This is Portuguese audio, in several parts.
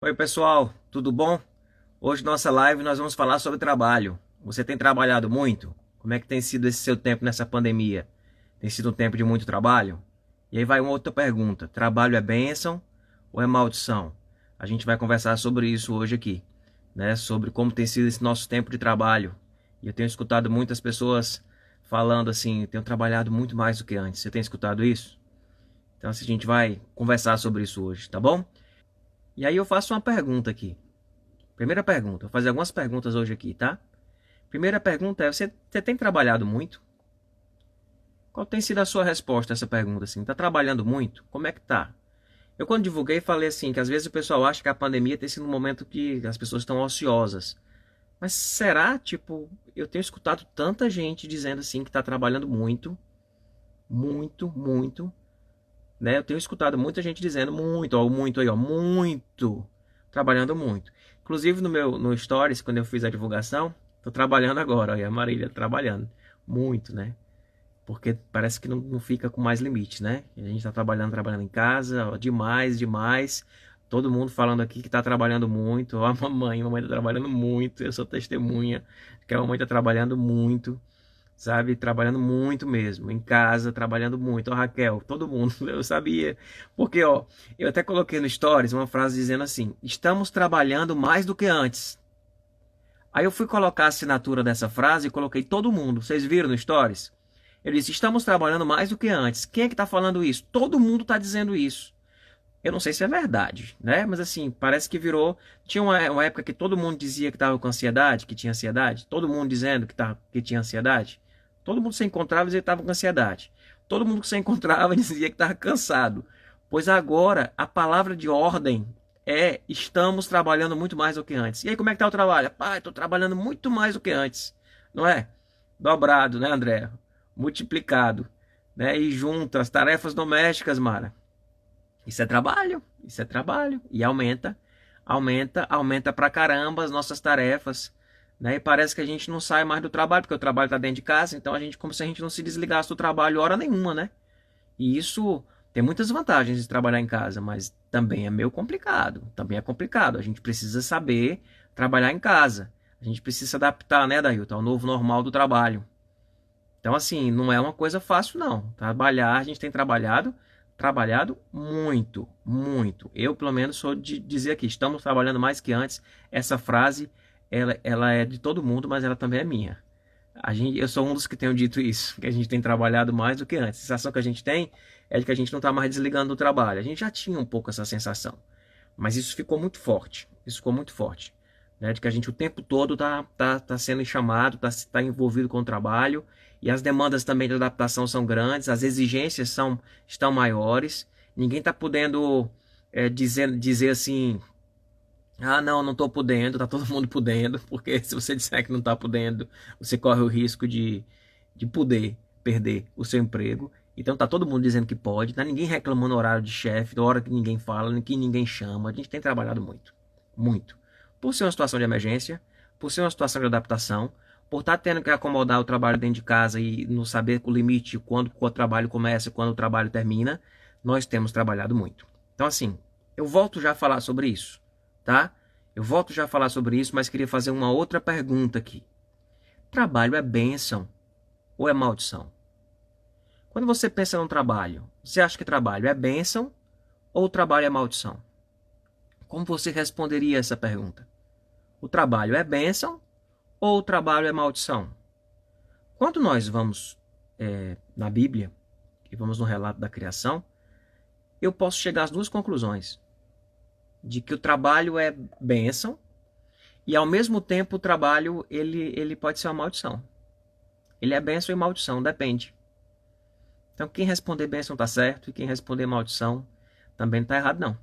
Oi pessoal, tudo bom? Hoje nossa live nós vamos falar sobre trabalho. Você tem trabalhado muito? Como é que tem sido esse seu tempo nessa pandemia? Tem sido um tempo de muito trabalho? E aí vai uma outra pergunta: trabalho é bênção ou é maldição? A gente vai conversar sobre isso hoje aqui, né? Sobre como tem sido esse nosso tempo de trabalho. E eu tenho escutado muitas pessoas falando assim: tenho trabalhado muito mais do que antes. Você tem escutado isso? Então, assim, a gente vai conversar sobre isso hoje, tá bom? E aí eu faço uma pergunta aqui. Primeira pergunta, vou fazer algumas perguntas hoje aqui, tá? Primeira pergunta é: você tem trabalhado muito? Qual tem sido a sua resposta a essa pergunta? Assim, tá trabalhando muito? Como é que tá? Eu, quando divulguei, falei assim: que às vezes o pessoal acha que a pandemia tem sido um momento que as pessoas estão ociosas. Mas será, tipo, eu tenho escutado tanta gente dizendo assim que tá trabalhando muito, muito, muito, né? Eu tenho escutado muita gente dizendo muito, ó, muito aí, ó, muito, trabalhando muito. Inclusive no Stories, quando eu fiz a divulgação, tô trabalhando agora, ó, e a Marília trabalhando muito, né? Porque parece que não fica com mais limite, né? A gente tá trabalhando em casa, ó, demais, demais. Todo mundo falando aqui que tá trabalhando muito. Ó, a mamãe tá trabalhando muito. Eu sou testemunha que a mamãe tá trabalhando muito, sabe? Trabalhando muito mesmo, em casa, trabalhando muito. Ó, Raquel, todo mundo, eu sabia. Porque, ó, eu até coloquei no Stories uma frase dizendo assim: estamos trabalhando mais do que antes. Aí eu fui colocar a assinatura dessa frase e coloquei todo mundo. Vocês viram no Stories? Eu disse: estamos trabalhando mais do que antes. Quem é que está falando isso? Todo mundo está dizendo isso. Eu não sei se é verdade, né? Mas assim, parece que virou. Tinha uma época que todo mundo dizia que estava com ansiedade, que tinha ansiedade. Todo mundo dizendo que tinha ansiedade. Todo mundo que se encontrava dizia que estava com ansiedade. Todo mundo que se encontrava dizia que estava cansado. Pois agora a palavra de ordem é: estamos trabalhando muito mais do que antes. E aí, como é que tá o trabalho? Pai, estou trabalhando muito mais do que antes. Não é? Dobrado, né, André? Multiplicado. Né? E junto as tarefas domésticas, Mara. Isso é trabalho, isso é trabalho. E aumenta, aumenta pra caramba as nossas tarefas. Né? E parece que a gente não sai mais do trabalho, porque o trabalho está dentro de casa, então a gente, como se a gente não se desligasse do trabalho hora nenhuma, né? E isso tem muitas vantagens de trabalhar em casa, mas também é meio complicado. Também é complicado. A gente precisa saber trabalhar em casa. A gente precisa se adaptar, né, Dailton, ao novo normal do trabalho. Então, assim, não é uma coisa fácil, não. Trabalhar, a gente tem trabalhado muito, muito. Eu, pelo menos, sou de dizer aqui: estamos trabalhando mais que antes. Essa frase, ela é de todo mundo, mas ela também é minha. Eu sou um dos que tenho dito isso, que a gente tem trabalhado mais do que antes. A sensação que a gente tem é de que a gente não está mais desligando do trabalho. A gente já tinha um pouco essa sensação, mas isso ficou muito forte. Isso ficou muito forte, né? De que a gente o tempo todo tá sendo chamado, tá envolvido com o trabalho, e as demandas também de adaptação são grandes, as exigências estão maiores. Ninguém está podendo dizer assim: ah, não estou podendo. Tá todo mundo podendo, porque se você disser que não está podendo, você corre o risco de poder perder o seu emprego. Então tá todo mundo dizendo que pode, tá ninguém reclamando horário de chefe, da hora que ninguém fala, que ninguém chama. A gente tem trabalhado muito, muito. Por ser uma situação de emergência, por ser uma situação de adaptação, por estar tendo que acomodar o trabalho dentro de casa e não saber o limite, quando o trabalho começa e quando o trabalho termina, nós temos trabalhado muito. Então, assim, eu volto já a falar sobre isso, tá? Eu volto já a falar sobre isso, mas queria fazer uma outra pergunta aqui. Trabalho é bênção ou é maldição? Quando você pensa no trabalho, você acha que trabalho é bênção ou trabalho é maldição? Como você responderia essa pergunta? O trabalho é bênção ou o trabalho é maldição? Quando nós vamos na Bíblia e vamos no relato da criação, eu posso chegar às duas conclusões: de que o trabalho é bênção e, ao mesmo tempo, o trabalho ele pode ser uma maldição. Ele é bênção e maldição, depende. Então, quem responder bênção está certo e quem responder maldição também não está errado, não.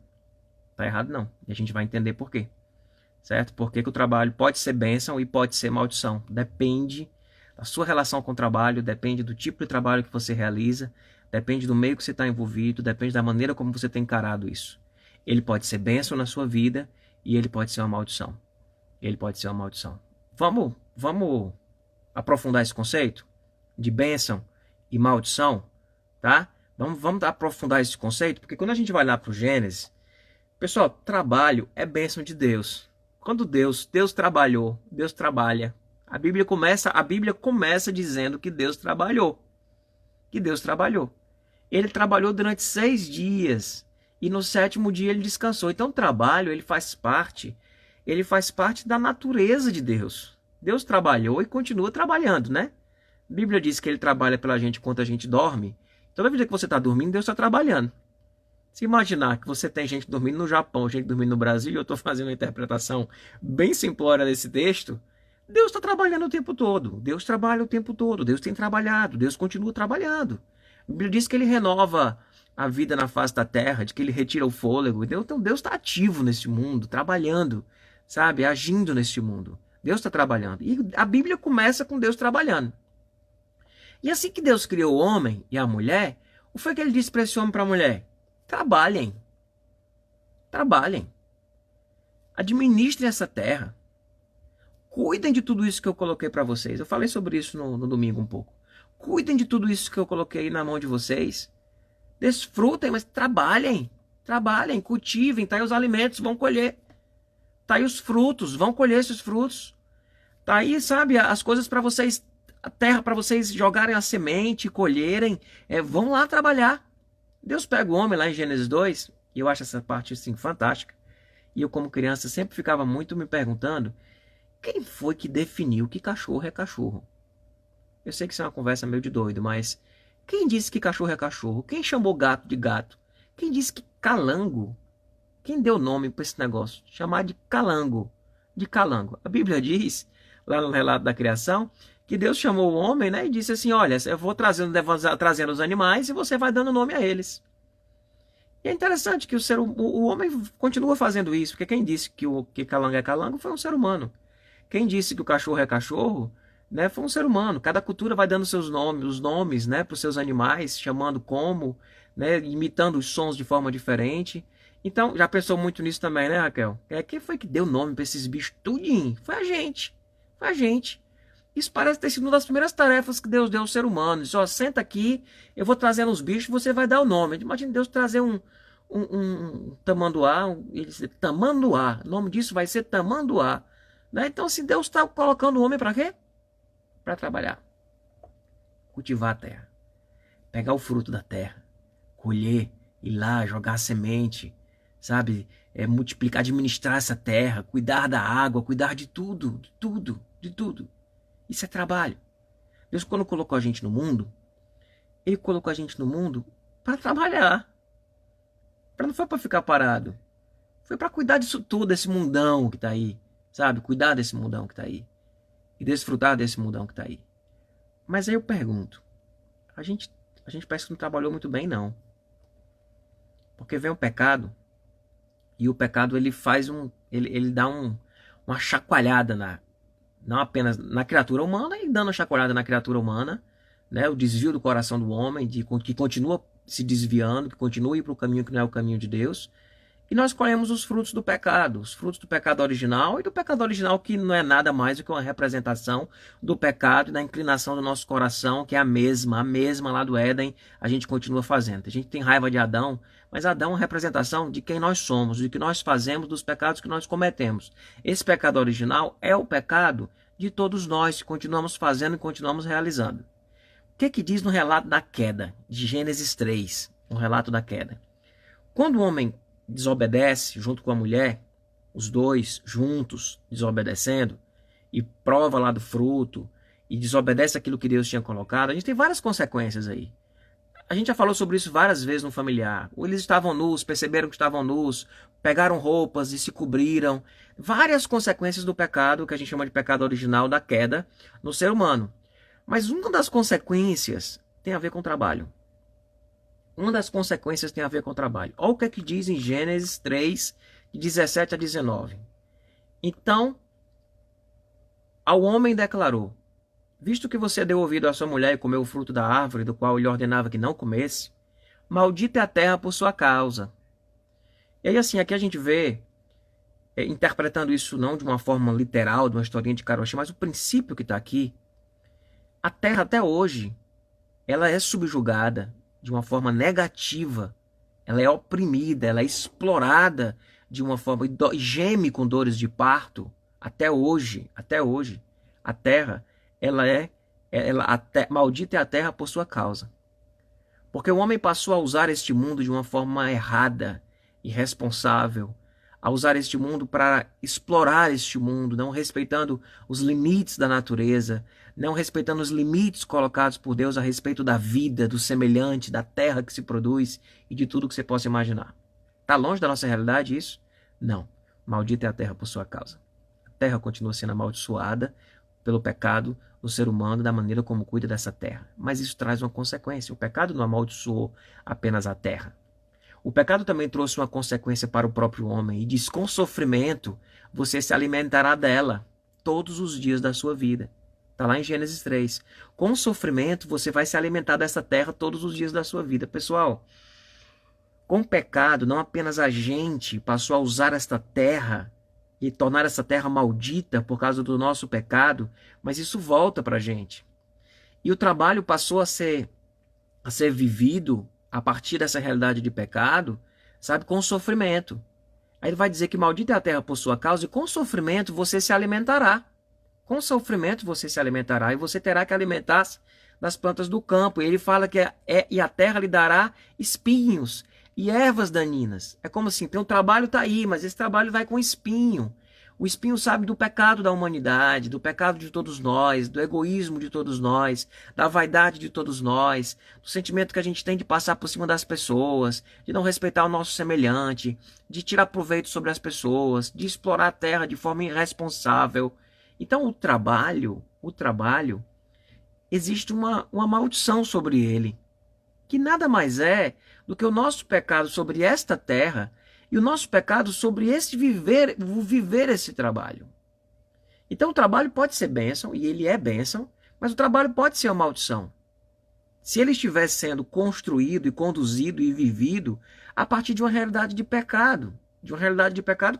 Está errado, não. E a gente vai entender por quê. Certo? Porque que o trabalho pode ser bênção e pode ser maldição. Depende da sua relação com o trabalho, depende do tipo de trabalho que você realiza, depende do meio que você está envolvido, depende da maneira como você tem encarado isso. Ele pode ser bênção na sua vida e ele pode ser uma maldição. Ele pode ser uma maldição. Vamos aprofundar esse conceito de bênção e maldição, tá? Vamos aprofundar esse conceito, porque quando a gente vai lá para o Gênesis, Pessoal, trabalho é bênção de Deus. Quando Deus trabalhou, Deus trabalha. A Bíblia começa dizendo que Deus trabalhou. Que Deus trabalhou. Ele trabalhou durante 6 dias e no sétimo dia ele descansou. Então, o trabalho, ele faz parte da natureza de Deus. Deus trabalhou e continua trabalhando, né? A Bíblia diz que ele trabalha pela gente enquanto a gente dorme. Toda vida que você está dormindo, Deus está trabalhando. Se imaginar que você tem gente dormindo no Japão, gente dormindo no Brasil, e eu estou fazendo uma interpretação bem simplória desse texto, Deus está trabalhando o tempo todo. Deus trabalha o tempo todo. Deus tem trabalhado. Deus continua trabalhando. A Bíblia diz que ele renova a vida na face da terra, de que ele retira o fôlego. Então Deus está ativo neste mundo, trabalhando, sabe? Agindo neste mundo. Deus está trabalhando. E a Bíblia começa com Deus trabalhando. E assim que Deus criou o homem e a mulher, o que foi que ele disse para esse homem e para a mulher? Trabalhem. Trabalhem. Administrem essa terra. Cuidem de tudo isso que eu coloquei para vocês. Eu falei sobre isso no domingo um pouco. Cuidem de tudo isso que eu coloquei na mão de vocês. Desfrutem, mas trabalhem. Trabalhem, cultivem. Tá aí os alimentos, vão colher. Tá aí os frutos, vão colher esses frutos. Tá aí, sabe, as coisas para vocês, a terra para vocês jogarem a semente, colherem. Vão lá trabalhar. Deus pega o homem lá em Gênesis 2, e eu acho essa parte assim fantástica. E eu, como criança, sempre ficava muito me perguntando: quem foi que definiu que cachorro é cachorro? Eu sei que isso é uma conversa meio de doido, mas quem disse que cachorro é cachorro? Quem chamou gato de gato? Quem disse que calango? Quem deu nome para esse negócio? Chamar de calango. De calango. A Bíblia diz, lá no relato da criação, que Deus chamou o homem, né, e disse assim: olha, eu vou trazendo os animais e você vai dando nome a eles. E é interessante que o homem continua fazendo isso, porque quem disse que calango é calango foi um ser humano. Quem disse que o cachorro é cachorro, né, foi um ser humano. Cada cultura vai dando seus nomes, os nomes, né, para os seus animais, chamando como, né, imitando os sons de forma diferente. Então, já pensou muito nisso também, né, Raquel? Quem foi que deu nome para esses bichos tudinho? Foi a gente. Foi a gente. Isso parece ter sido uma das primeiras tarefas que Deus deu ao ser humano. Diz: ó, senta aqui, eu vou trazendo os bichos, você vai dar o nome. Imagina Deus trazer um tamanduá, ele diz, tamanduá. O nome disso vai ser tamanduá. Né? Então, assim, Deus está colocando o homem para quê? Para trabalhar. Cultivar a terra. Pegar o fruto da terra. Colher, ir lá, jogar a semente. Sabe? Multiplicar, administrar essa terra. Cuidar da água, cuidar de tudo. De tudo, de tudo. Isso é trabalho. Deus, quando colocou a gente no mundo, Ele colocou a gente no mundo para trabalhar. Não foi para ficar parado. Foi para cuidar disso tudo, desse mundão que está aí. Sabe? Cuidar desse mundão que está aí. E desfrutar desse mundão que está aí. Mas aí eu pergunto. A gente parece que não trabalhou muito bem, não. Porque vem o pecado. E o pecado, ele faz ele dá uma chacoalhada não apenas na criatura humana, e dando uma chacoalhada na criatura humana, né? O desvio do coração do homem, que continua se desviando, que continua indo para o caminho que não é o caminho de Deus. E nós colhemos os frutos do pecado, os frutos do pecado original, e do pecado original que não é nada mais do que uma representação do pecado e da inclinação do nosso coração, que é a mesma lá do Éden, a gente continua fazendo. A gente tem raiva de Adão, mas Adão é uma representação de quem nós somos, do que nós fazemos, dos pecados que nós cometemos. Esse pecado original é o pecado de todos nós, que continuamos fazendo e continuamos realizando. O que diz no relato da queda, de Gênesis 3, no relato da queda? Quando o homem desobedece junto com a mulher, os dois juntos desobedecendo, e prova lá do fruto, e desobedece aquilo que Deus tinha colocado, a gente tem várias consequências aí. A gente já falou sobre isso várias vezes no familiar. Eles estavam nus, perceberam que estavam nus, pegaram roupas e se cobriram. Várias consequências do pecado, que a gente chama de pecado original, da queda no ser humano. Mas uma das consequências tem a ver com o trabalho. Uma das consequências tem a ver com o trabalho. Olha o que é que diz em Gênesis 3, de 17 a 19. Então, ao homem declarou: visto que você deu ouvido à sua mulher e comeu o fruto da árvore, do qual ele ordenava que não comesse, maldita é a terra por sua causa. E aí, assim, aqui a gente vê, interpretando isso não de uma forma literal, de uma historinha de Karoshi, mas o princípio que está aqui. A terra, até hoje, ela é subjugada de uma forma negativa ela é oprimida, ela é explorada de uma forma, e geme com dores de parto. Até hoje, a terra, maldita é a terra por sua causa. Porque o homem passou a usar este mundo de uma forma errada, irresponsável, a usar este mundo para explorar este mundo, não respeitando os limites da natureza, não respeitando os limites colocados por Deus a respeito da vida, do semelhante, da terra que se produz e de tudo que você possa imaginar. Está longe da nossa realidade isso? Não. Maldita é a terra por sua causa. A terra continua sendo amaldiçoada pelo pecado do ser humano, da maneira como cuida dessa terra. Mas isso traz uma consequência. O pecado não amaldiçoou apenas a terra. O pecado também trouxe uma consequência para o próprio homem. E diz, com sofrimento, você se alimentará dela todos os dias da sua vida. Está lá em Gênesis 3. Com sofrimento, você vai se alimentar dessa terra todos os dias da sua vida. Pessoal, com o pecado, não apenas a gente passou a usar esta terra e tornar essa terra maldita por causa do nosso pecado, mas isso volta para a gente. E o trabalho passou a ser vivido a partir dessa realidade de pecado, sabe, com sofrimento. Aí ele vai dizer que maldita é a terra por sua causa, e com sofrimento você se alimentará. Com sofrimento você se alimentará, e você terá que alimentar-se das plantas do campo. E ele fala que e a terra lhe dará espinhos e ervas daninhas. É como assim, tem um trabalho, tá aí, mas esse trabalho vai com espinho. O espinho sabe do pecado da humanidade, do pecado de todos nós, do egoísmo de todos nós, da vaidade de todos nós, do sentimento que a gente tem de passar por cima das pessoas, de não respeitar o nosso semelhante, de tirar proveito sobre as pessoas, de explorar a terra de forma irresponsável. Então o trabalho, existe uma maldição sobre ele, que nada mais é do que o nosso pecado sobre esta terra e o nosso pecado sobre viver esse trabalho. Então o trabalho pode ser bênção, e ele é bênção, mas o trabalho pode ser uma maldição. Se ele estiver sendo construído e conduzido e vivido a partir de uma realidade de pecado,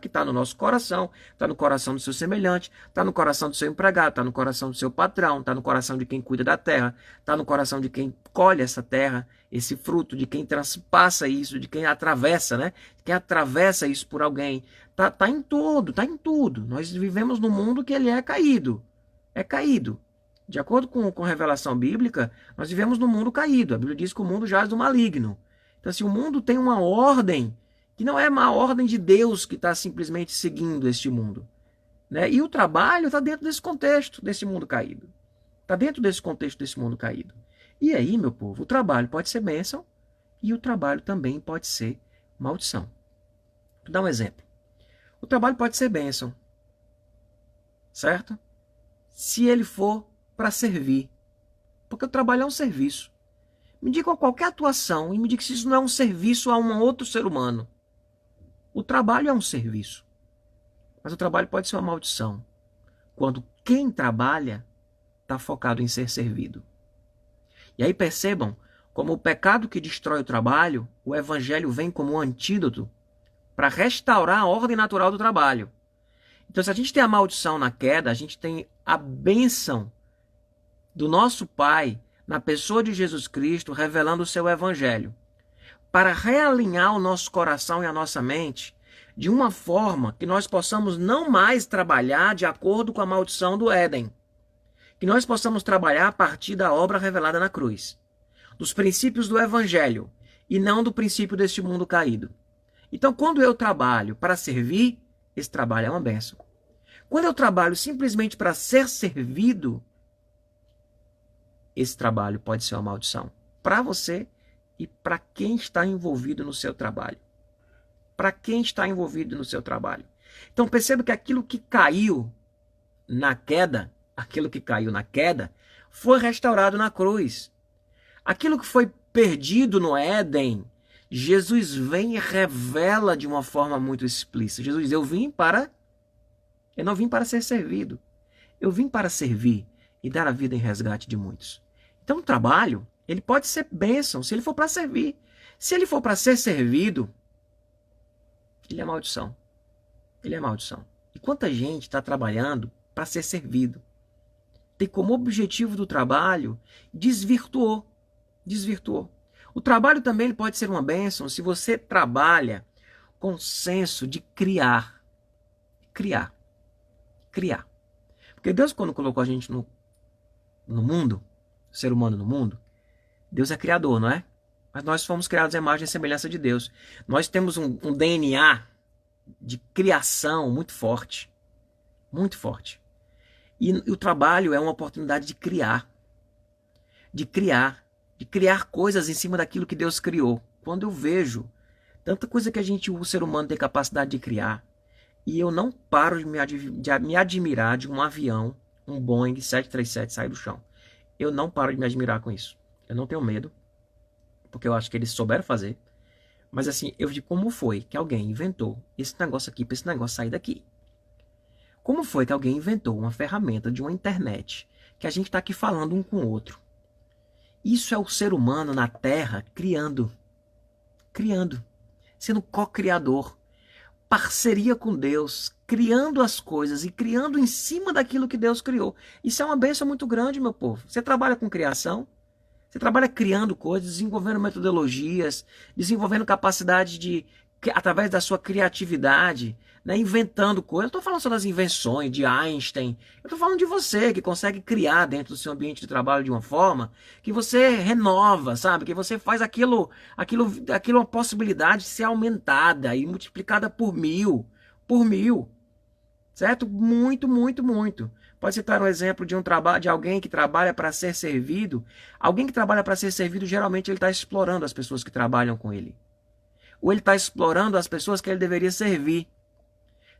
que está no nosso coração, está no coração do seu semelhante, está no coração do seu empregado, está no coração do seu patrão, está no coração de quem cuida da terra, está no coração de quem colhe essa terra, esse fruto, de quem transpassa isso, de quem atravessa, né? Quem atravessa isso por alguém. Tá em tudo. Nós vivemos num mundo que ele é caído. É caído. De acordo com a revelação bíblica, nós vivemos num mundo caído. A Bíblia diz que o mundo jaz do maligno. Então, assim, o mundo tem uma ordem que não é uma ordem de Deus que está simplesmente seguindo este mundo, né? E o trabalho está dentro desse contexto, desse mundo caído. Está dentro desse contexto desse mundo caído. E aí, meu povo, o trabalho pode ser bênção e o trabalho também pode ser maldição. Vou dar um exemplo. O trabalho pode ser bênção, certo? Se ele for para servir. Porque o trabalho é um serviço. Me diga qualquer atuação e me diga se isso não é um serviço a um outro ser humano. O trabalho é um serviço, mas o trabalho pode ser uma maldição, quando quem trabalha está focado em ser servido. E aí percebam como o pecado que destrói o trabalho, o evangelho vem como um antídoto para restaurar a ordem natural do trabalho. Então, se a gente tem a maldição na queda, a gente tem a bênção do nosso Pai na pessoa de Jesus Cristo revelando o seu evangelho, para realinhar o nosso coração e a nossa mente de uma forma que nós possamos não mais trabalhar de acordo com a maldição do Éden. Que nós possamos trabalhar a partir da obra revelada na cruz, dos princípios do Evangelho e não do princípio deste mundo caído. Então, quando eu trabalho para servir, esse trabalho é uma bênção. Quando eu trabalho simplesmente para ser servido, esse trabalho pode ser uma maldição para você e para quem está envolvido no seu trabalho. Para quem está envolvido no seu trabalho. Então perceba que aquilo que caiu na queda, foi restaurado na cruz. Aquilo que foi perdido no Éden, Jesus vem e revela de uma forma muito explícita. Jesus diz, eu não vim para ser servido. Eu vim para servir e dar a vida em resgate de muitos. Então o trabalho, ele pode ser bênção se ele for para servir. Se ele for para ser servido, ele é maldição. Ele é maldição. E quanta gente está trabalhando para ser servido? Tem como objetivo do trabalho, desvirtuou. O trabalho também ele pode ser uma bênção se você trabalha com senso de criar. Criar. Criar. Porque Deus, quando colocou a gente no mundo, o ser humano no mundo, Deus é criador, não é? Mas nós fomos criados à imagem e semelhança de Deus. Nós temos um DNA de criação muito forte. Muito forte. E o trabalho é uma oportunidade de criar. De criar. De criar coisas em cima daquilo que Deus criou. Quando eu vejo tanta coisa que o ser humano tem capacidade de criar, e eu não paro de me admirar de um avião, um Boeing 737 sair do chão. Eu não paro de me admirar com isso. Eu não tenho medo, porque eu acho que eles souberam fazer. Mas assim, eu digo como foi que alguém inventou esse negócio aqui para esse negócio sair daqui. Como foi que alguém inventou uma ferramenta de uma internet que a gente está aqui falando um com o outro? Isso é o ser humano na Terra criando. Criando. Sendo co-criador. Parceria com Deus. Criando as coisas e criando em cima daquilo que Deus criou. Isso é uma bênção muito grande, meu povo. Você trabalha com criação. Você trabalha criando coisas, desenvolvendo metodologias, desenvolvendo capacidade de, através da sua criatividade, né, inventando coisas. Eu estou falando só das invenções de Einstein. Eu estou falando de você que consegue criar dentro do seu ambiente de trabalho de uma forma que você renova, sabe? Que você faz aquilo uma possibilidade de ser aumentada e multiplicada por mil. Por mil. Certo? Muito, muito, muito. Pode citar um exemplo de de alguém que trabalha para ser servido. Alguém que trabalha para ser servido, geralmente ele está explorando as pessoas que trabalham com ele. Ou ele está explorando as pessoas que ele deveria servir.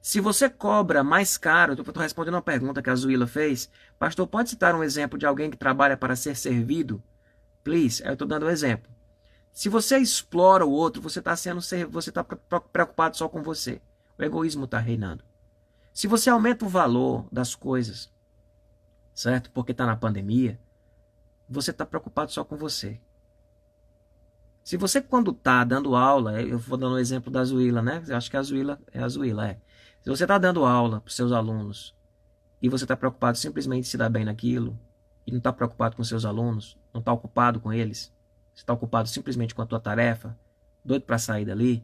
Se você cobra mais caro, eu estou respondendo uma pergunta que a Zuila fez. Pastor, pode citar um exemplo de alguém que trabalha para ser servido? Please, eu estou dando um exemplo. Se você explora o outro, você está preocupado só com você. O egoísmo está reinando. Se você aumenta o valor das coisas, certo? Porque está na pandemia, você está preocupado só com você. Se você, quando está dando aula, eu vou dando o exemplo da Zuila, né? Eu acho que a Zuila é a Zuila, é. Se você está dando aula para os seus alunos e você está preocupado simplesmente em se dar bem naquilo, e não está preocupado com seus alunos, não está ocupado com eles, você está ocupado simplesmente com a tua tarefa, doido para sair dali,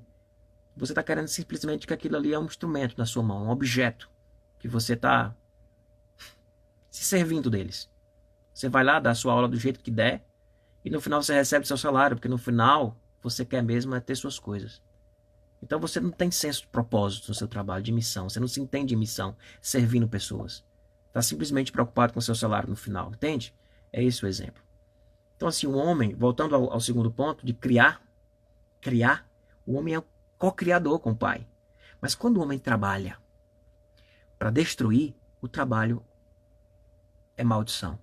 você está querendo simplesmente que aquilo ali é um instrumento na sua mão, um objeto, que você está se servindo deles. Você vai lá, dá a sua aula do jeito que der, e no final você recebe seu salário, porque no final você quer mesmo é ter suas coisas. Então você não tem senso de propósito no seu trabalho, de missão. Você não se entende em missão, servindo pessoas. Está simplesmente preocupado com seu salário no final, entende? É esse o exemplo. Então assim, o homem, voltando ao segundo ponto, de criar, o homem é o co-criador com o pai. Mas quando o homem trabalha para destruir, o trabalho é maldição.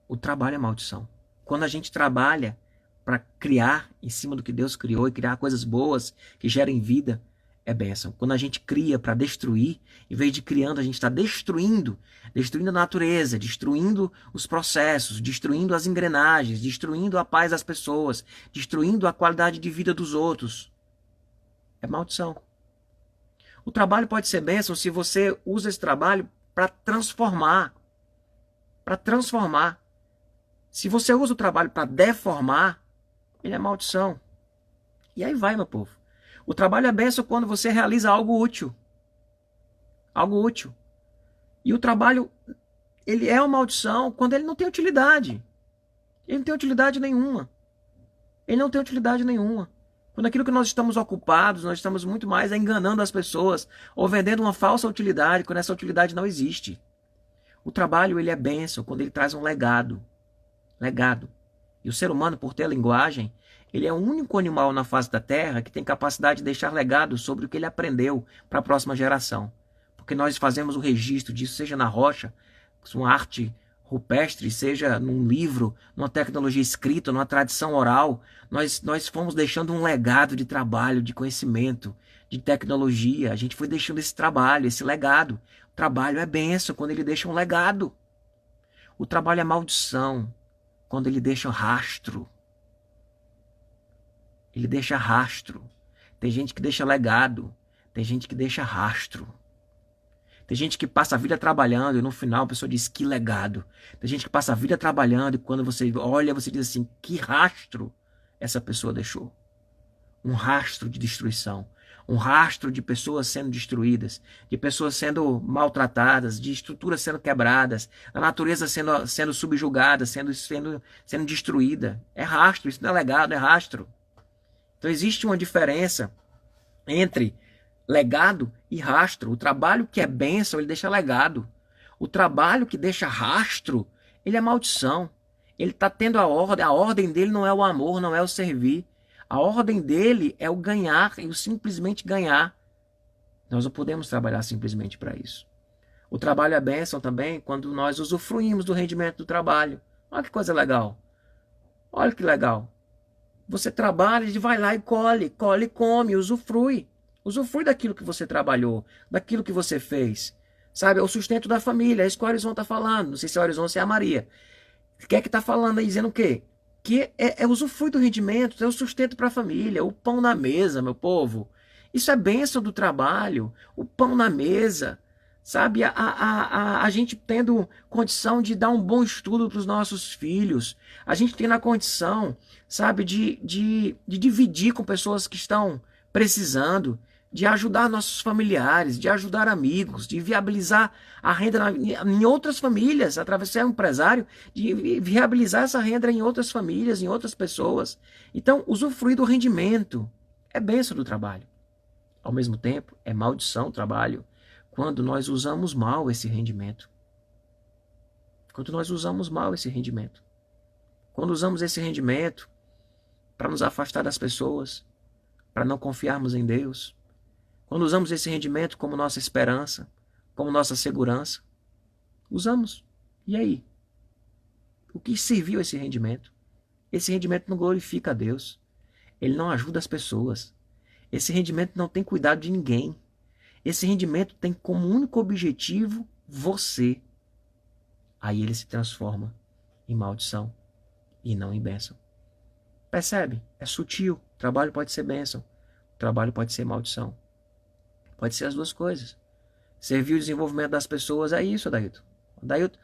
O trabalho é maldição. Quando a gente trabalha para criar em cima do que Deus criou e criar coisas boas que gerem vida, é bênção. Quando a gente cria para destruir, em vez de criando, a gente está destruindo a natureza, destruindo os processos, destruindo as engrenagens, destruindo a paz das pessoas, destruindo a qualidade de vida dos outros. É maldição. O trabalho pode ser bênção se você usa esse trabalho para transformar. Para transformar. Se você usa o trabalho para deformar, ele é maldição. E aí vai, meu povo. O trabalho é bênção quando você realiza algo útil. Algo útil. E o trabalho, ele é uma maldição quando ele não tem utilidade. Ele não tem utilidade nenhuma. Ele não tem utilidade nenhuma. Quando aquilo que nós estamos ocupados, nós estamos muito mais enganando as pessoas ou vendendo uma falsa utilidade, quando essa utilidade não existe. O trabalho, ele é bênção quando ele traz um legado. Legado. E o ser humano, por ter a linguagem, ele é o único animal na face da Terra que tem capacidade de deixar legado sobre o que ele aprendeu para a próxima geração. Porque nós fazemos o registro disso, seja na rocha, uma arte rupestre, seja num livro, numa tecnologia escrita, numa tradição oral. Nós fomos deixando um legado de trabalho, de conhecimento, de tecnologia. A gente foi deixando esse trabalho, esse legado. O trabalho é bênção quando ele deixa um legado. O trabalho é maldição quando ele deixa rastro. Ele deixa rastro. Tem gente que deixa legado. Tem gente que deixa rastro. Tem gente que passa a vida trabalhando e no final a pessoa diz que legado. Tem gente que passa a vida trabalhando e quando você olha, você diz assim, que rastro essa pessoa deixou. Um rastro de destruição. Um rastro de pessoas sendo destruídas, de pessoas sendo maltratadas, de estruturas sendo quebradas, a natureza sendo subjugada, sendo destruída. É rastro, isso não é legado, é rastro. Então existe uma diferença entre legado e rastro. O trabalho que é bênção, ele deixa legado. O trabalho que deixa rastro, ele é maldição. Ele está tendo a ordem dele não é o amor, não é o servir. A ordem dele é o ganhar e o simplesmente ganhar. Nós não podemos trabalhar simplesmente para isso. O trabalho é bênção também quando nós usufruímos do rendimento do trabalho. Olha que coisa legal. Olha que legal. Você trabalha e vai lá e colhe e come, usufrui. Usufrui daquilo que você trabalhou, daquilo que você fez. Sabe, é o sustento da família, é isso que o Horizon está falando. Não sei se é o Horizon ou se é a Maria. O que é que está falando aí, dizendo o quê? Que é usufrui do rendimento, é o sustento para a família, o pão na mesa, meu povo. Isso é bênção do trabalho, o pão na mesa. Sabe, a gente tendo condição de dar um bom estudo para os nossos filhos, a gente tendo a condição, sabe, de dividir com pessoas que estão precisando, de ajudar nossos familiares, de ajudar amigos, de viabilizar a renda em outras famílias, através de ser um empresário, de viabilizar essa renda em outras famílias, em outras pessoas. Então, usufruir do rendimento é bênção do trabalho. Ao mesmo tempo, é maldição o trabalho quando nós usamos mal esse rendimento. Quando nós usamos mal esse rendimento. Quando usamos esse rendimento para nos afastar das pessoas, para não confiarmos em Deus. Quando usamos esse rendimento como nossa esperança, como nossa segurança, usamos. E aí? O que serviu esse rendimento? Esse rendimento não glorifica a Deus. Ele não ajuda as pessoas. Esse rendimento não tem cuidado de ninguém. Esse rendimento tem como único objetivo você. Aí ele se transforma em maldição e não em bênção. Percebe? É sutil. O trabalho pode ser bênção. O trabalho pode ser maldição. Pode ser as duas coisas. Servir o desenvolvimento das pessoas é isso, Adailton. Adailton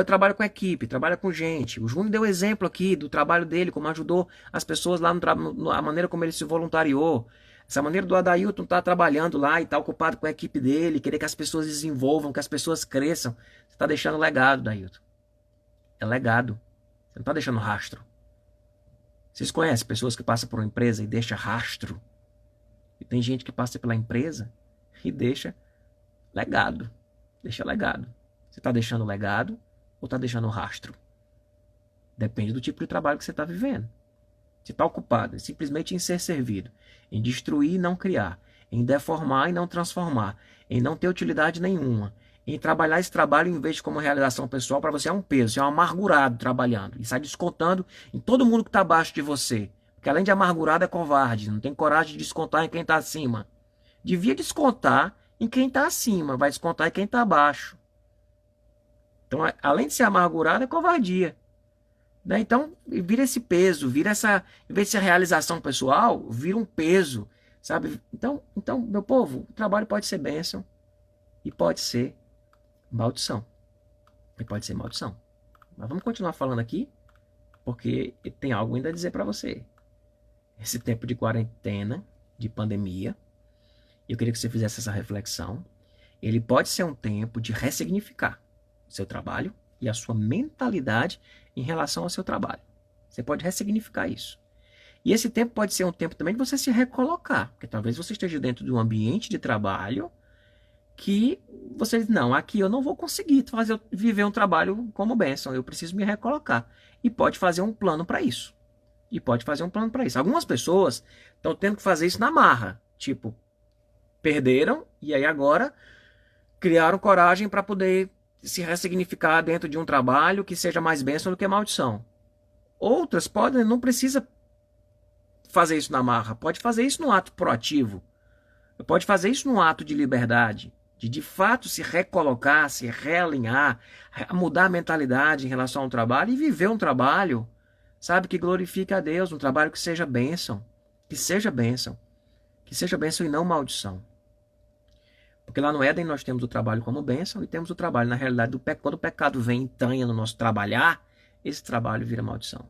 trabalha com equipe, trabalha com gente. O Júnior deu exemplo aqui do trabalho dele, como ajudou as pessoas lá, a maneira como ele se voluntariou. Essa maneira do Adailton estar trabalhando lá e estar ocupado com a equipe dele, querer que as pessoas desenvolvam, que as pessoas cresçam. Você está deixando legado, Adailton. É legado. Você não está deixando rastro. Vocês conhecem pessoas que passam por uma empresa e deixam rastro? E tem gente que passa pela empresa e deixa legado. Deixa legado. Você está deixando legado ou está deixando rastro? Depende do tipo de trabalho que você está vivendo. Você está ocupado simplesmente em ser servido, em destruir e não criar, em deformar e não transformar, em não ter utilidade nenhuma, em trabalhar esse trabalho em vez de como realização pessoal, para você é um peso, você é um amargurado trabalhando e sai descontando em todo mundo que está abaixo de você. Porque além de amargurado é covarde, não tem coragem de descontar em quem está acima. Devia descontar em quem está acima, vai descontar em quem está abaixo. Então, além de ser amargurado, é covardia. Né? Então, vira esse peso, vira essa, em vez de ser realização pessoal, vira um peso, sabe? Então, meu povo, o trabalho pode ser bênção e pode ser maldição. E pode ser maldição. Mas vamos continuar falando aqui, porque tem algo ainda a dizer para você. Esse tempo de quarentena, de pandemia, eu queria que você fizesse essa reflexão. Ele pode ser um tempo de ressignificar o seu trabalho e a sua mentalidade em relação ao seu trabalho. Você pode ressignificar isso. E esse tempo pode ser um tempo também de você se recolocar, porque talvez você esteja dentro de um ambiente de trabalho que você diz, não, aqui eu não vou conseguir viver um trabalho como bênção, eu preciso me recolocar. E pode fazer um plano para isso. Algumas pessoas estão tendo que fazer isso na marra. Tipo, perderam e aí agora criaram coragem para poder se ressignificar dentro de um trabalho que seja mais bênção do que maldição. Outras não precisa fazer isso na marra, pode fazer isso num ato proativo. Pode fazer isso num ato de liberdade, de fato se recolocar, se realinhar, mudar a mentalidade em relação ao trabalho e viver um trabalho, sabe, que glorifique a Deus, um trabalho que seja bênção, que seja bênção e não maldição. Porque lá no Éden nós temos o trabalho como bênção e temos o trabalho, na realidade, quando o pecado vem e entranha no nosso trabalhar, esse trabalho vira maldição.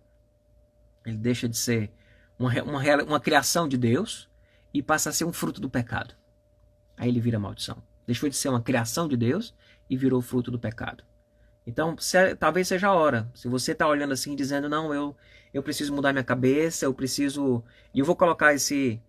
Ele deixa de ser uma criação de Deus e passa a ser um fruto do pecado. Aí ele vira maldição. Deixou de ser uma criação de Deus e virou fruto do pecado. Então, talvez seja a hora. Se você está olhando assim, dizendo, não, eu preciso mudar minha cabeça, eu preciso... E eu vou colocar essa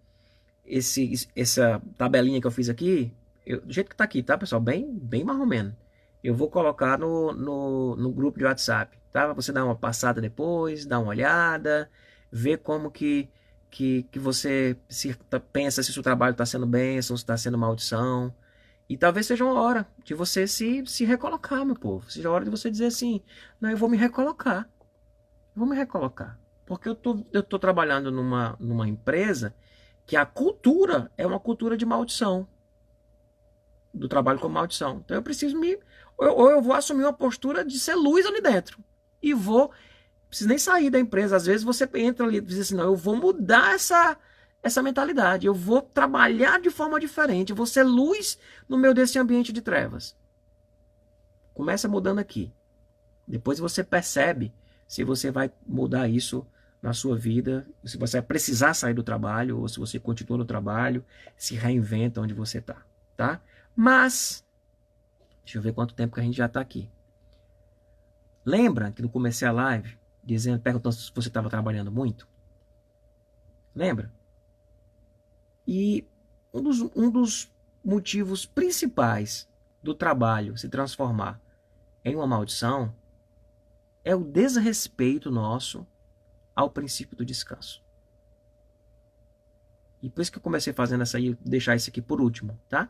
tabelinha que eu fiz aqui, do jeito que está aqui, tá, pessoal? Bem mais ou menos. Eu vou colocar no grupo de WhatsApp, tá? Pra você dar uma passada depois, dar uma olhada, ver como que você pensa se o seu trabalho está sendo bênção, se está sendo maldição. E talvez seja uma hora de você se recolocar, meu povo. Seja a hora de você dizer assim, não, eu vou me recolocar. Eu vou me recolocar. Porque eu tô trabalhando numa empresa que a cultura é uma cultura de maldição. Do trabalho com maldição. Então eu preciso ou eu vou assumir uma postura de ser luz ali dentro. E não preciso nem sair da empresa. Às vezes você entra ali e diz assim, não, eu vou mudar essa mentalidade. Eu vou trabalhar de forma diferente. Eu vou ser luz no meio desse ambiente de trevas. Começa mudando aqui. Depois você percebe se você vai mudar isso na sua vida, se você vai precisar sair do trabalho, ou se você continua no trabalho, se reinventa onde você está, tá? Mas, deixa eu ver quanto tempo que a gente já está aqui. Lembra que no comecei a live, perguntando se você estava trabalhando muito? Lembra? E um dos motivos principais do trabalho se transformar em uma maldição é o desrespeito nosso ao princípio do descanso. E por isso que eu comecei fazendo deixar isso aqui por último, tá?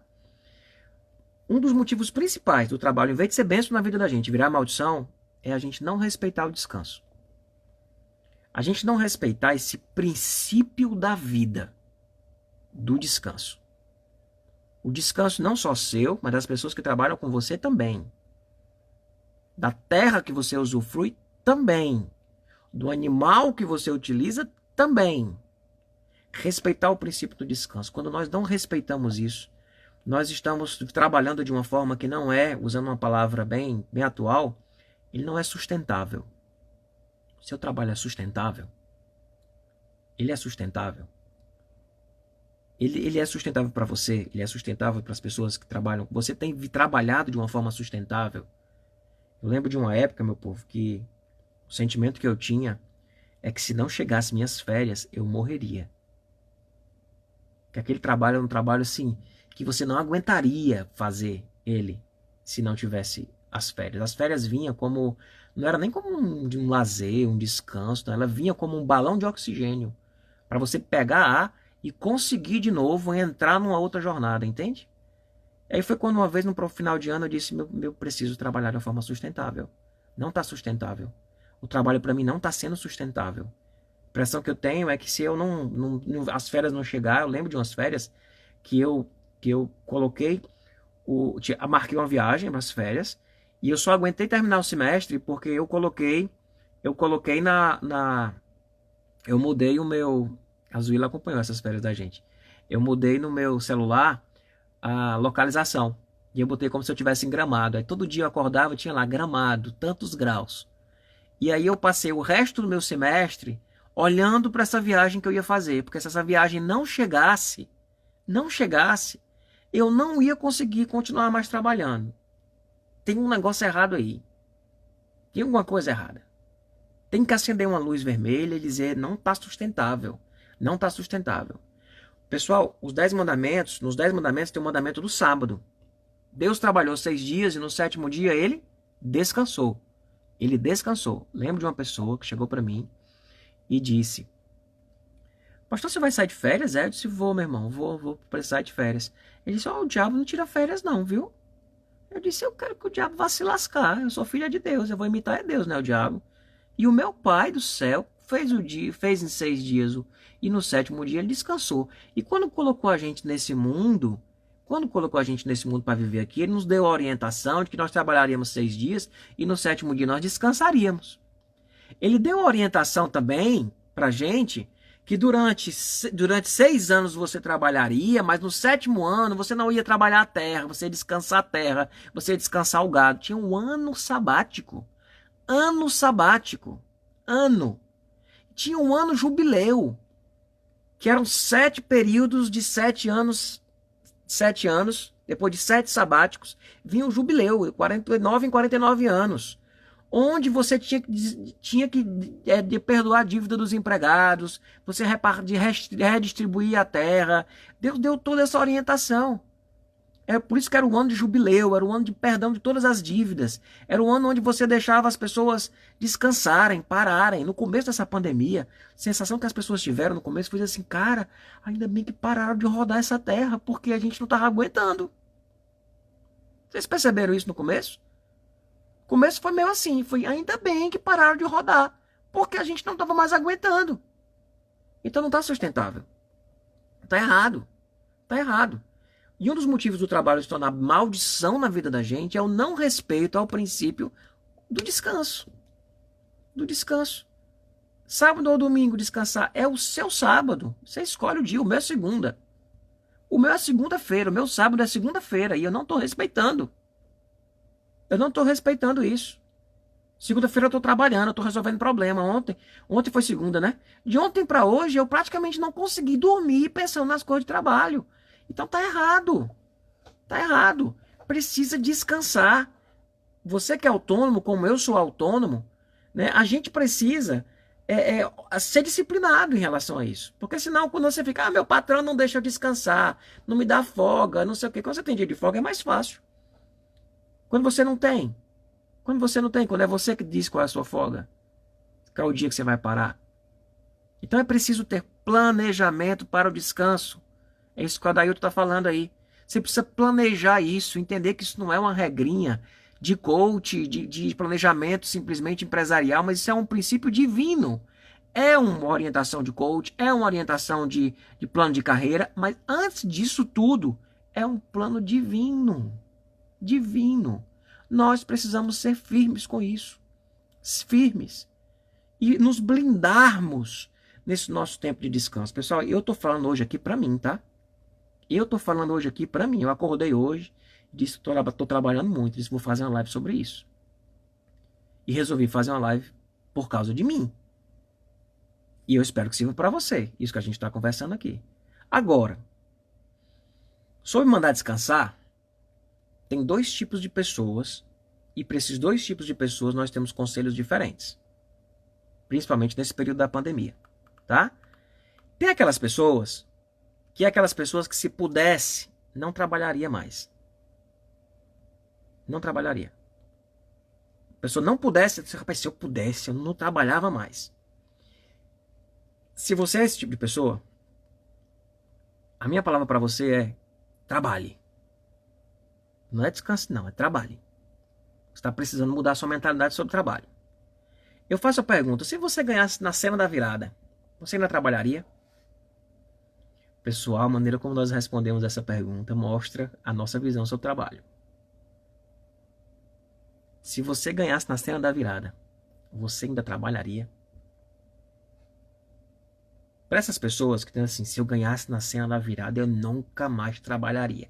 Um dos motivos principais do trabalho, em vez de ser bênção na vida da gente, virar maldição, é a gente não respeitar o descanso. A gente não respeitar esse princípio da vida, do descanso. O descanso não só seu, mas das pessoas que trabalham com você também. Da terra que você usufrui também. Do animal que você utiliza também. Respeitar o princípio do descanso. Quando nós não respeitamos isso, nós estamos trabalhando de uma forma que não é, usando uma palavra bem atual, ele não é sustentável. O seu trabalho é sustentável? Ele é sustentável? Ele é sustentável para você? Ele é sustentável para as pessoas que trabalham? Você tem trabalhado de uma forma sustentável? Eu lembro de uma época, meu povo, que o sentimento que eu tinha é que se não chegasse minhas férias, eu morreria. Que aquele trabalho é um trabalho assim, que você não aguentaria fazer ele se não tivesse as férias. As férias vinham como, não era nem como um lazer, um descanso, não. Ela vinha como um balão de oxigênio para você pegar ar e conseguir de novo entrar numa outra jornada, entende? Aí foi quando uma vez no final de ano eu disse, eu preciso trabalhar de uma forma sustentável. Não está sustentável. O trabalho para mim não está sendo sustentável. A impressão que eu tenho é que se eu as férias não chegar, eu lembro de umas férias que eu coloquei, marquei uma viagem para as férias e eu só aguentei terminar o semestre porque eu mudei o meu, a Zuila acompanhou essas férias da gente, eu mudei no meu celular a localização e eu botei como se eu estivesse em Gramado. Aí todo dia eu acordava e tinha lá Gramado, tantos graus. E aí eu passei o resto do meu semestre olhando para essa viagem que eu ia fazer, porque se essa viagem não chegasse, eu não ia conseguir continuar mais trabalhando. Tem um negócio errado aí. Tem alguma coisa errada. Tem que acender uma luz vermelha e dizer, não está sustentável. Não está sustentável. Pessoal, nos 10 mandamentos tem o mandamento do sábado. Deus trabalhou 6 dias e no 7º dia ele descansou. Ele descansou. Lembro de uma pessoa que chegou para mim e disse, pastor, você vai sair de férias? Eu disse, vou, meu irmão, vou precisar de férias. Ele disse, o diabo não tira férias não, viu? Eu disse, eu quero que o diabo vá se lascar. Eu sou filha de Deus, eu vou imitar Deus, né, o diabo. E o meu pai do céu fez em 6 dias e no 7º dia ele descansou. E quando colocou a gente nesse mundo, para viver aqui, ele nos deu a orientação de que nós trabalharíamos 6 dias e no 7º dia nós descansaríamos. Ele deu a orientação também pra gente que durante 6 anos você trabalharia, mas no 7º ano você não ia trabalhar a terra, você ia descansar a terra, você ia descansar o gado. Tinha um ano sabático. Ano sabático. Ano. Tinha um ano jubileu, que eram 7 períodos de 7 anos. 7 anos, depois de 7 sabáticos, vinha o jubileu, 49 em 49 anos. Onde você tinha que perdoar a dívida dos empregados, você redistribuir a terra. Deus deu toda essa orientação. É por isso que era o ano de jubileu, era o ano de perdão de todas as dívidas. Era o ano onde você deixava as pessoas descansarem, pararem. No começo dessa pandemia, a sensação que as pessoas tiveram no começo foi assim, cara, ainda bem que pararam de rodar essa terra, porque a gente não estava aguentando. Vocês perceberam isso no começo? O começo foi meio assim, foi ainda bem que pararam de rodar, porque a gente não estava mais aguentando. Então não está sustentável. Está errado. Está errado. E um dos motivos do trabalho se tornar maldição na vida da gente é o não respeito ao princípio do descanso. Do descanso. Sábado ou domingo descansar é o seu sábado. Você escolhe o dia, o meu é segunda. O meu é segunda-feira, o meu sábado é segunda-feira e eu não estou respeitando. Eu não estou respeitando isso. Segunda-feira eu estou trabalhando, eu estou resolvendo problema. Ontem foi segunda, né? De ontem para hoje eu praticamente não consegui dormir pensando nas coisas de trabalho. Então tá errado. Tá errado. Precisa descansar. Você que é autônomo, como eu sou autônomo, né? A gente precisa ser disciplinado em relação a isso. Porque senão, quando você fica, meu patrão não deixa eu descansar, não me dá folga, não sei o quê. Quando você tem dia de folga é mais fácil. Quando você não tem. Quando é você que diz qual é a sua folga. Qual é o dia que você vai parar. Então é preciso ter planejamento para o descanso. É isso que o Adailton está falando aí. Você precisa planejar isso, entender que isso não é uma regrinha de coach, de planejamento simplesmente empresarial, mas isso é um princípio divino. É uma orientação de coach, é uma orientação de plano de carreira, mas antes disso tudo, é um plano divino. Divino. Nós precisamos ser firmes com isso. Firmes. E nos blindarmos nesse nosso tempo de descanso. Pessoal, eu estou falando hoje aqui para mim, tá? Eu estou falando hoje aqui para mim. Eu acordei hoje, disse que estou trabalhando muito, disse que vou fazer uma live sobre isso. E resolvi fazer uma live por causa de mim. E eu espero que sirva para você, isso que a gente está conversando aqui. Agora, sobre mandar descansar, tem 2 tipos de pessoas, e para esses 2 tipos de pessoas nós temos conselhos diferentes. Principalmente nesse período da pandemia, tá? Tem aquelas pessoas que se pudesse, não trabalharia mais. Não trabalharia. A pessoa não pudesse, rapaz, se eu pudesse, eu não trabalhava mais. Se você é esse tipo de pessoa, a minha palavra para você é trabalhe. Não é descanse, não, é trabalhe. Você está precisando mudar a sua mentalidade sobre o trabalho. Eu faço a pergunta, se você ganhasse na cena da virada, você ainda trabalharia? Pessoal, a maneira como nós respondemos essa pergunta mostra a nossa visão sobre o trabalho. Se você ganhasse na cena da virada, você ainda trabalharia? Para essas pessoas que dizem assim, se eu ganhasse na cena da virada, eu nunca mais trabalharia.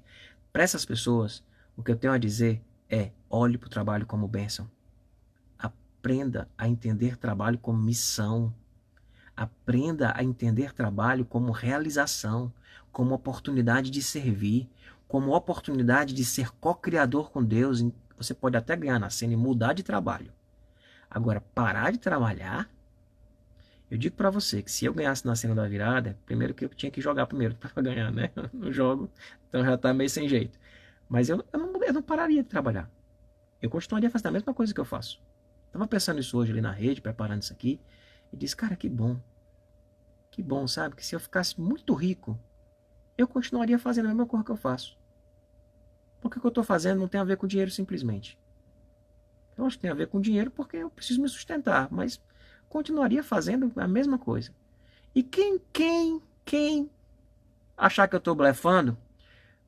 Para essas pessoas, o que eu tenho a dizer é, olhe para o trabalho como bênção. Aprenda a entender trabalho como missão. Aprenda a entender trabalho como realização, como oportunidade de servir, como oportunidade de ser co-criador com Deus. Você pode até ganhar na cena e mudar de trabalho. Agora, parar de trabalhar, eu digo para você que se eu ganhasse na cena da virada, primeiro que eu tinha que jogar primeiro para ganhar, né? No jogo, então já tá meio sem jeito. Mas eu não pararia de trabalhar. Eu continuaria fazendo a mesma coisa que eu faço. Estava pensando isso hoje ali na rede, preparando isso aqui, e disse, cara, que bom, sabe? Que se eu ficasse muito rico, eu continuaria fazendo a mesma coisa que eu faço. Porque o que eu estou fazendo não tem a ver com dinheiro simplesmente. Eu acho que tem a ver com dinheiro porque eu preciso me sustentar, mas continuaria fazendo a mesma coisa. E quem achar que eu estou blefando,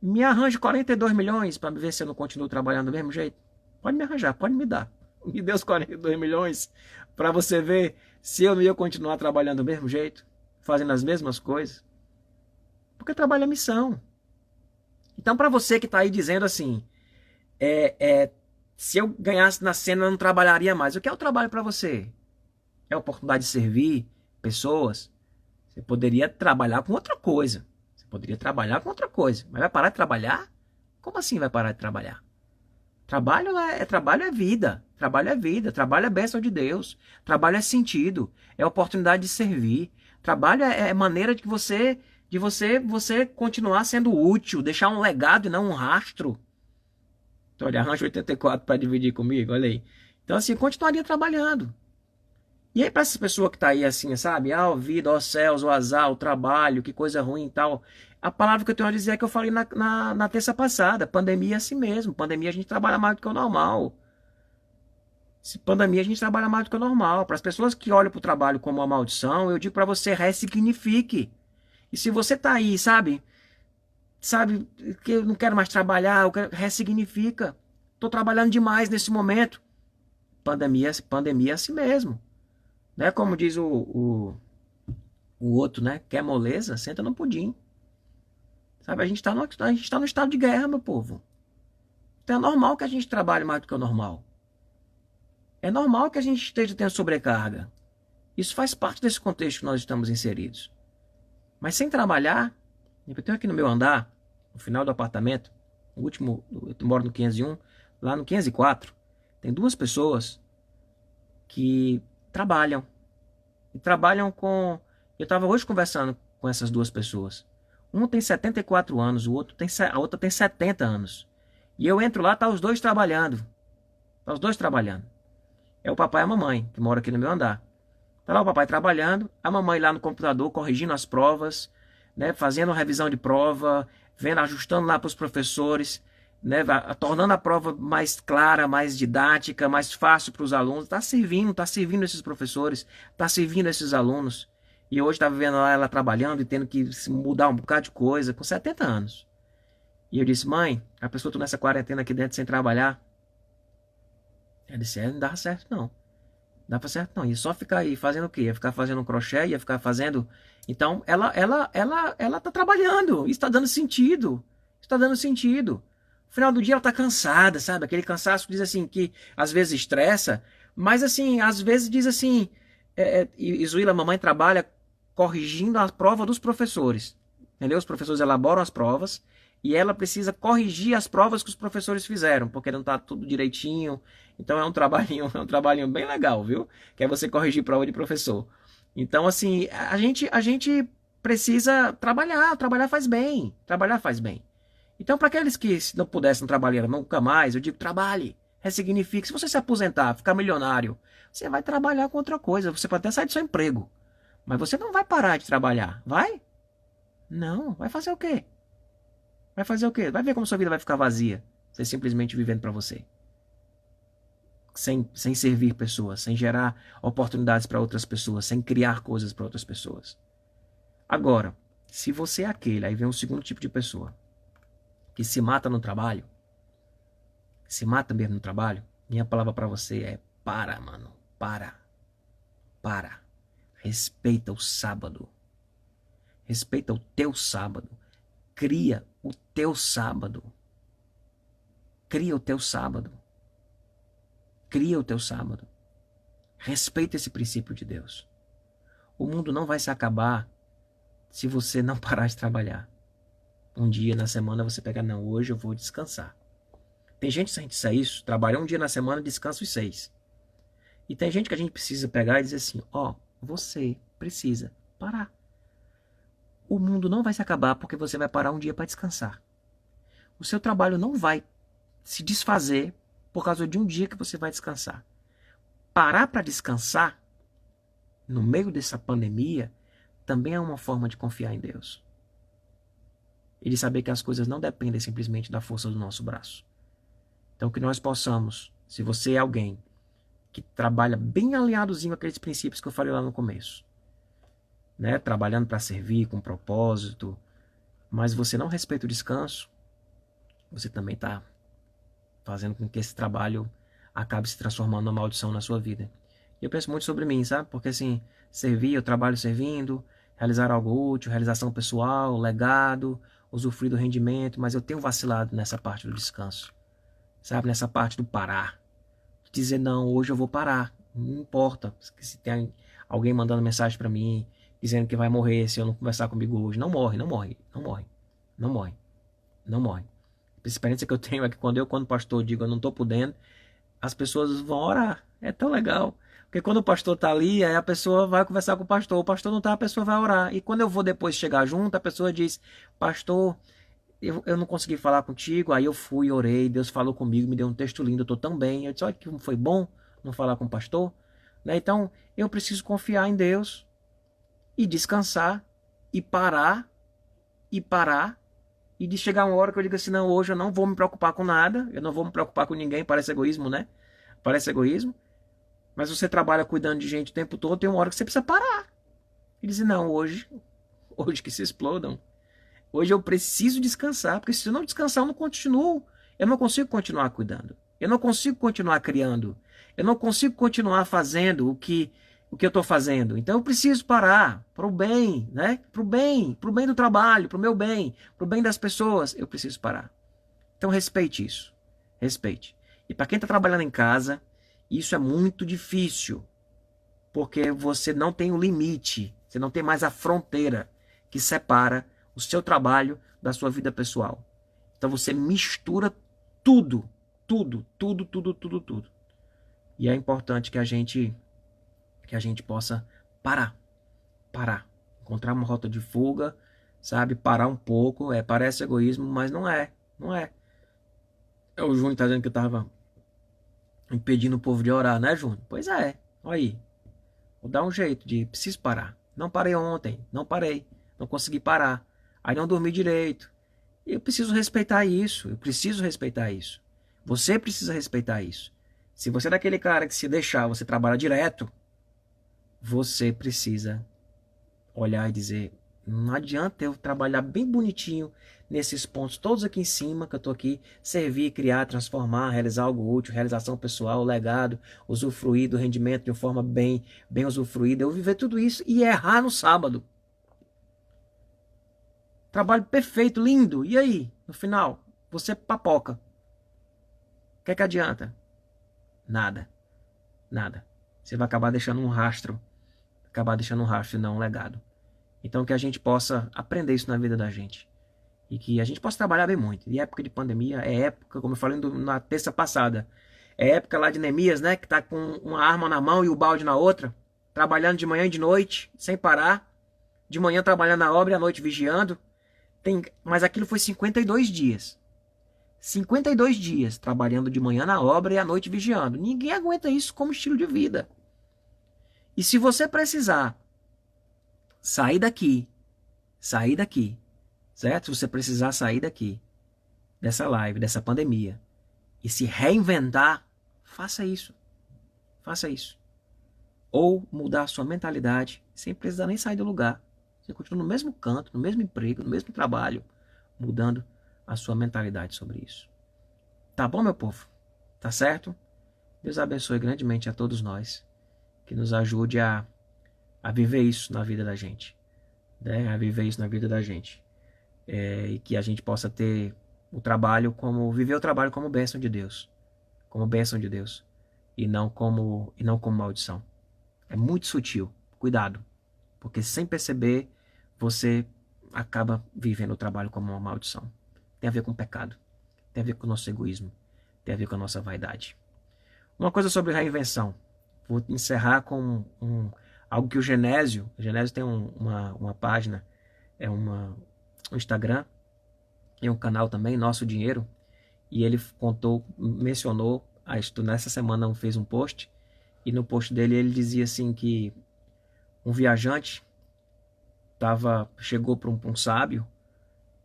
me arranje 42 milhões para ver se eu não continuo trabalhando do mesmo jeito. Pode me arranjar, pode me dar. Me dê os 42 milhões para você ver se eu não ia continuar trabalhando do mesmo jeito. fazendo as mesmas coisas? Porque trabalho é missão. Então, para você que está aí dizendo assim, se eu ganhasse na cena, eu não trabalharia mais. O que é o trabalho para você? É a oportunidade de servir pessoas? Você poderia trabalhar com outra coisa. Você poderia trabalhar com outra coisa. Mas vai parar de trabalhar? Como assim vai parar de trabalhar? Trabalho é vida. Trabalho é vida. Trabalho é bênção de Deus. Trabalho é sentido. É oportunidade de servir. Trabalho é maneira de você continuar sendo útil, deixar um legado e não um rastro. Então, olha, arranja 84 para dividir comigo, olha aí. Então, assim, eu continuaria trabalhando. E aí, para essa pessoa que está aí assim, sabe? Ah, o vida, ó céus, o azar, o trabalho, que coisa ruim e tal. A palavra que eu tenho a dizer é que eu falei na terça passada. Pandemia é assim mesmo. Pandemia a gente trabalha mais do que o normal. Pandemia a gente trabalha mais do que o normal. Para as pessoas que olham para o trabalho como uma maldição, eu digo para você, ressignifique. E se você está aí, sabe, que eu não quero mais trabalhar, ressignifica. Estou trabalhando demais nesse momento. Pandemia é assim mesmo. Né? Como diz o outro, né? Quer moleza? Senta no pudim. Sabe, a gente tá no estado de guerra, meu povo. Então é normal que a gente trabalhe mais do que o normal. É normal que a gente esteja tendo sobrecarga. Isso faz parte desse contexto que nós estamos inseridos. Mas sem trabalhar, eu tenho aqui no meu andar, no final do apartamento, o último, eu moro no 501, lá no 504, tem duas pessoas que trabalham. E trabalham com... Eu estava hoje conversando com essas duas pessoas. Um tem 74 anos, a outra tem 70 anos. E eu entro lá, tá os dois trabalhando. Tá os dois trabalhando. É o papai e a mamãe, que moram aqui no meu andar. Tá lá o papai trabalhando, a mamãe lá no computador, corrigindo as provas, né, fazendo revisão de prova, vendo, ajustando lá para os professores, né, tornando a prova mais clara, mais didática, mais fácil para os alunos. Está servindo esses professores, está servindo esses alunos. E hoje está vivendo lá ela trabalhando e tendo que mudar um bocado de coisa, com 70 anos. E eu disse, mãe, a pessoa está nessa quarentena aqui dentro sem trabalhar. Ela disse, não dá certo não. Não dá pra certo não. Ia só ficar aí fazendo o quê? Ia ficar fazendo um crochê, ia ficar fazendo... Então, ela tá trabalhando. Isso está dando sentido. Está dando sentido. No final do dia ela tá cansada, sabe? Aquele cansaço que diz assim, que às vezes estressa, mas assim, às vezes diz assim... Isuíla, a mamãe trabalha corrigindo a prova dos professores. Entendeu? Os professores elaboram as provas e ela precisa corrigir as provas que os professores fizeram, porque não está tudo direitinho. Então é um trabalhinho bem legal, viu? Que é você corrigir prova de professor. Então, assim, a gente precisa trabalhar faz bem. Trabalhar faz bem. Então, para aqueles que não pudessem trabalhar nunca mais, eu digo, trabalhe, ressignifique. Se você se aposentar, ficar milionário, você vai trabalhar com outra coisa. Você pode até sair do seu emprego. Mas você não vai parar de trabalhar, vai? Não, vai fazer o quê? Vai fazer o quê? Vai ver como sua vida vai ficar vazia. Você simplesmente vivendo para você. Sem servir pessoas, sem gerar oportunidades para outras pessoas, sem criar coisas para outras pessoas. Agora, se você é aquele, aí vem um segundo tipo de pessoa, que se mata no trabalho, se mata mesmo no trabalho, minha palavra para você é para, mano, para. Respeita o sábado. Respeita o teu sábado. Cria o teu sábado. Cria o teu sábado. Cria o teu sábado. Respeita esse princípio de Deus. O mundo não vai se acabar se você não parar de trabalhar. Um dia na semana você pega, não, hoje eu vou descansar. Tem gente que a gente disser isso, trabalha um dia na semana, descansa os 6. E tem gente que a gente precisa pegar e dizer assim, você precisa parar. O mundo não vai se acabar porque você vai parar um dia para descansar. O seu trabalho não vai se desfazer por causa de um dia que você vai descansar. Parar para descansar, no meio dessa pandemia, também é uma forma de confiar em Deus. E de saber que as coisas não dependem simplesmente da força do nosso braço. Então que nós possamos, se você é alguém que trabalha bem alinhadozinho aqueles princípios que eu falei lá no começo, né? Trabalhando para servir com propósito, mas você não respeita o descanso, você também está fazendo com que esse trabalho acabe se transformando numa maldição na sua vida. E eu penso muito sobre mim, sabe? Porque assim, eu trabalho servindo, realizar algo útil, realização pessoal, legado, usufruir do rendimento, mas eu tenho vacilado nessa parte do descanso, sabe? Nessa parte do parar. Dizer, não, hoje eu vou parar. Não importa se tem alguém mandando mensagem para mim, dizendo que vai morrer se eu não conversar comigo hoje. Não morre, não morre, não morre, não morre, não morre. A experiência que eu tenho é que quando o pastor digo eu não estou podendo, as pessoas vão orar. É tão legal. Porque quando o pastor está ali, aí a pessoa vai conversar com o pastor não está, a pessoa vai orar. E quando eu vou depois chegar junto, a pessoa diz, pastor, eu não consegui falar contigo, aí eu fui, orei, Deus falou comigo, me deu um texto lindo, eu estou tão bem. Eu disse, olha que foi bom não falar com o pastor. Né? Então, eu preciso confiar em Deus e descansar e parar, e de chegar uma hora que eu digo assim, não, hoje eu não vou me preocupar com nada, eu não vou me preocupar com ninguém, parece egoísmo, né? Parece egoísmo, mas você trabalha cuidando de gente o tempo todo, tem uma hora que você precisa parar. E dizer, não, hoje que se explodam. Hoje eu preciso descansar, porque se eu não descansar eu não continuo, eu não consigo continuar cuidando. Eu não consigo continuar criando. Eu não consigo continuar fazendo o que eu estou fazendo. Então eu preciso parar para o bem, né? Para o bem do trabalho, para o meu bem, para o bem das pessoas. Eu preciso parar. Então respeite isso. Respeite. E para quem está trabalhando em casa, isso é muito difícil, porque você não tem o limite, você não tem mais a fronteira que separa o seu trabalho da sua vida pessoal. Então você mistura tudo, tudo, tudo, tudo, tudo, tudo. E é importante que a gente possa parar, encontrar uma rota de fuga, sabe, parar um pouco. Parece egoísmo, mas não é. O Júnior tá dizendo que eu tava impedindo o povo de orar, né, Júnior? Pois é, olha aí. Vou dar um jeito preciso parar. Não parei ontem, não consegui parar. Aí não dormi direito. Eu preciso respeitar isso, Você precisa respeitar isso. Se você é daquele cara que se deixar, você trabalha direto, você precisa olhar e dizer, não adianta eu trabalhar bem bonitinho nesses pontos todos aqui em cima, que eu estou aqui, servir, criar, transformar, realizar algo útil, realização pessoal, legado, usufruir do rendimento de uma forma bem usufruída, eu viver tudo isso e errar no sábado. Trabalho perfeito, lindo, e aí? No final, você papoca. O que é que adianta? Nada. Você vai acabar deixando um rastro, e não um legado. Então que a gente possa aprender isso na vida da gente. E que a gente possa trabalhar bem muito. E época de pandemia é época, como eu falei na terça passada, é época lá de Neemias, né? Que tá com uma arma na mão e o balde na outra, trabalhando de manhã e de noite, sem parar. De manhã trabalhando na obra e à noite vigiando. Mas aquilo foi 52 dias. 52 dias trabalhando de manhã na obra e à noite vigiando. Ninguém aguenta isso como estilo de vida. E se você precisar sair daqui, certo? Se você precisar sair daqui, dessa live, dessa pandemia, e se reinventar, faça isso. Ou mudar a sua mentalidade, sem precisar nem sair do lugar. Você continua no mesmo canto, no mesmo emprego, no mesmo trabalho, mudando a sua mentalidade sobre isso. Tá bom, meu povo? Tá certo? Deus abençoe grandemente a todos nós, que nos ajude a viver isso na vida da gente. Né? A viver isso na vida da gente. E que a gente possa ter viver o trabalho como bênção de Deus. Como bênção de Deus. E não como maldição. É muito sutil. Cuidado. Porque sem perceber, você acaba vivendo o trabalho como uma maldição. Tem a ver com pecado. Tem a ver com o nosso egoísmo. Tem a ver com a nossa vaidade. Uma coisa sobre reinvenção. Vou encerrar com algo que o Genésio tem uma página, um Instagram e um canal também, Nosso Dinheiro, e ele mencionou, nessa semana fez um post, e no post dele ele dizia assim que um viajante chegou para um sábio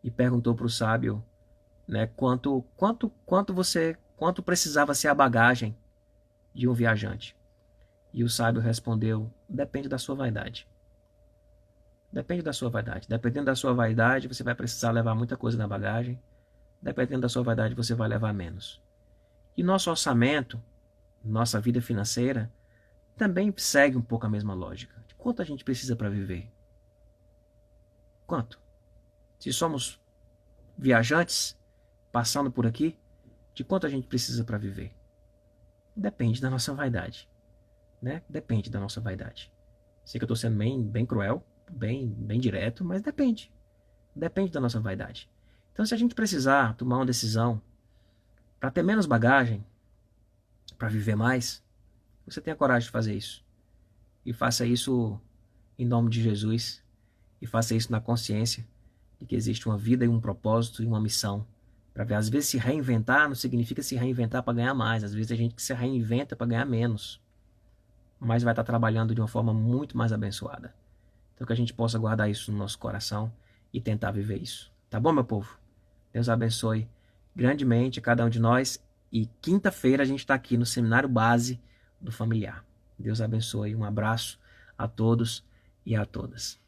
e perguntou para o sábio, né, quanto precisava ser a bagagem de um viajante. E o sábio respondeu, depende da sua vaidade. Depende da sua vaidade. Dependendo da sua vaidade, você vai precisar levar muita coisa na bagagem. Dependendo da sua vaidade, você vai levar menos. E nosso orçamento, nossa vida financeira, também segue um pouco a mesma lógica. De quanto a gente precisa para viver? Quanto? Se somos viajantes, passando por aqui, de quanto a gente precisa para viver? Depende da nossa vaidade, né? Depende da nossa vaidade. Sei que eu estou sendo bem cruel, bem direto, mas depende. Depende da nossa vaidade. Então, se a gente precisar tomar uma decisão para ter menos bagagem, para viver mais, você tenha coragem de fazer isso. E faça isso em nome de Jesus. E faça isso na consciência de que existe uma vida e um propósito e uma missão. Para ver, às vezes se reinventar não significa se reinventar para ganhar mais. Às vezes a gente se reinventa para ganhar menos. Mas vai estar trabalhando de uma forma muito mais abençoada. Então que a gente possa guardar isso no nosso coração e tentar viver isso. Tá bom, meu povo? Deus abençoe grandemente a cada um de nós. E quinta-feira a gente está aqui no Seminário Base do Familiar. Deus abençoe. Um abraço a todos e a todas.